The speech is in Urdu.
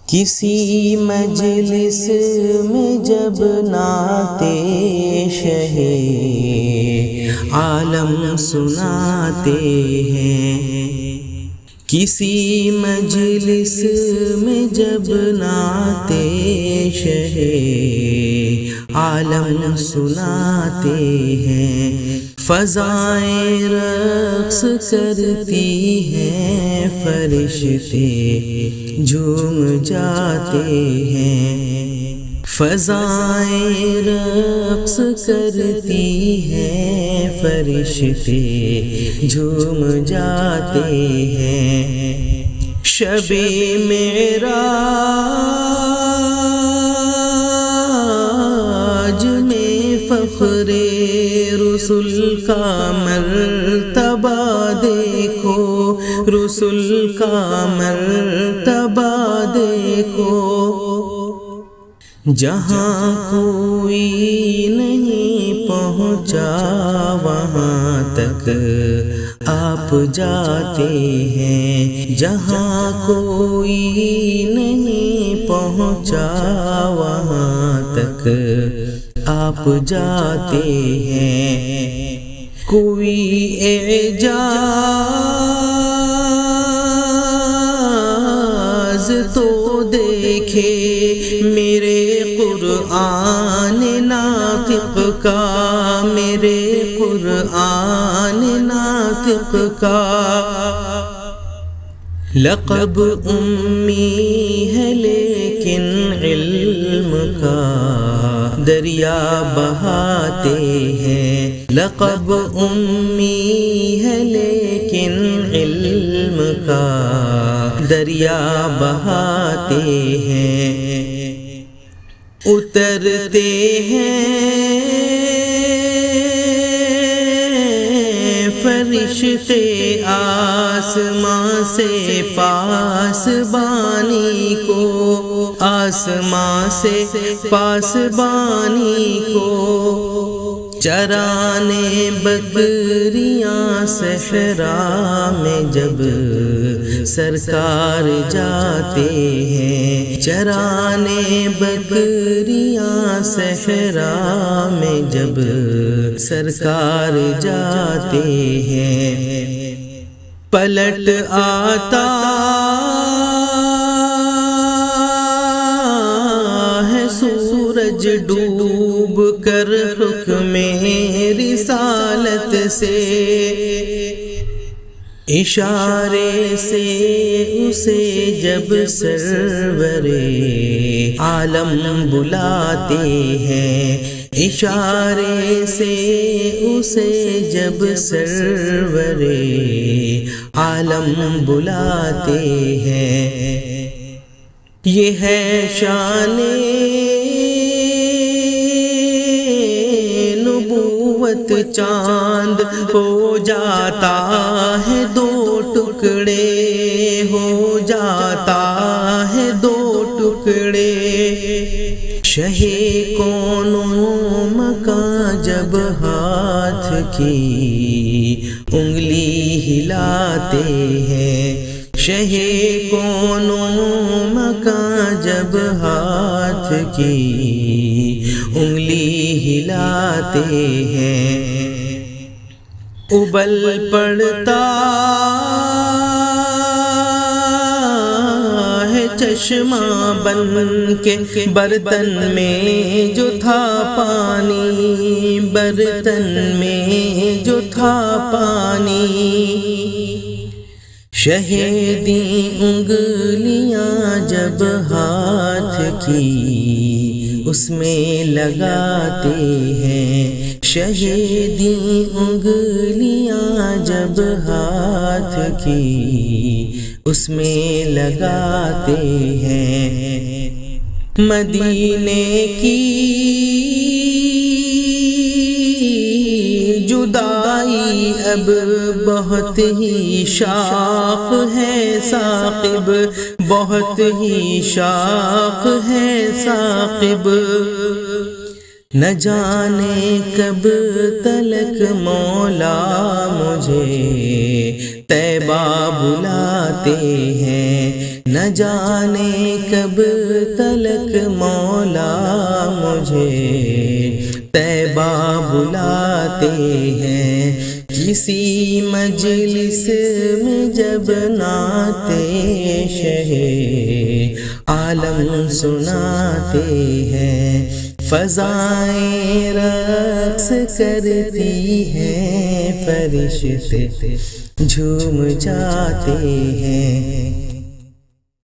کسی مجلس میں جب نعت شہ عالم سناتے ہیں، کسی مجلس میں جب نعت شہ عالم سناتے ہیں، فضائیں رقص کرتی ہیں، فرشتے جھوم جاتے ہیں، فضائیں رقص کرتی ہیں، فرشتے جھوم جاتے ہیں۔ شب معراج میں فخر رسول کا مرتبہ دیکھو، رسول کا مرتبہ دیکھو، جہاں کوئی نہیں پہنچا وہاں تک آپ جاتے ہیں، جہاں کوئی نہیں پہنچا وہاں تک آپ جاتے ہیں۔ کوئی اعجاز تو دیکھے میرے قرآن ناطق کا، میرے قرآن ناطق کا۔ لقب امی ہے لیکن علم کا دریا بہاتے ہیں، لقب امی ہے لیکن علم کا دریا بہاتے ہیں۔ اترتے ہیں فرشتے آسمان سے پاسبانی کو، آسمان سے پاسبانی کو، چرانے بکریاں صحرا میں جب سرکار جاتے ہیں، چرانے بکریاں صحرا میں جب سرکار جاتے ہیں۔ پلٹ آتا ہے سورج ڈوب کر حکم رسالت سے، اشارے سے اسے جب سرور عالم بلاتے ہیں، اشارے سے اسے جب سرور عالم بلاتے ہیں۔ یہ ہے شان نبوت، چاند ہو جاتا ہے دو ٹکڑے، ہو جاتا ہے دو ٹکڑے، شہ کون و مکان جب ہاتھ کی انگلی ہلاتے ہیں، شہ کون و مکان جب ہاتھ کی انگلی ہلاتے ہیں۔ ابل پڑتا ہے چشمہ بن کے برتن میں جو تھا پانی، برتن میں جو تھا پانی، شہیدی انگلیاں جب ہاتھ کی اس میں لگاتے ہیں، شہیدی انگلیاں جب ہاتھ کی اس میں لگاتے ہیں۔ مدینے کی جدائی اب بہت ہی شاق ہے ثاقب، بہت ہی شاق ہے ثاقب، نہ جانے کب تلک مولا مجھے طیبہ بلاتے ہیں، نہ جانے کب تلک مولا مجھے طیبہ بلاتے ہیں، کسی مجلس میں جب نعت شہ عالم سناتے ہیں، فضائیں رقص کرتی ہیں، فرشتے جھوم جاتے ہیں۔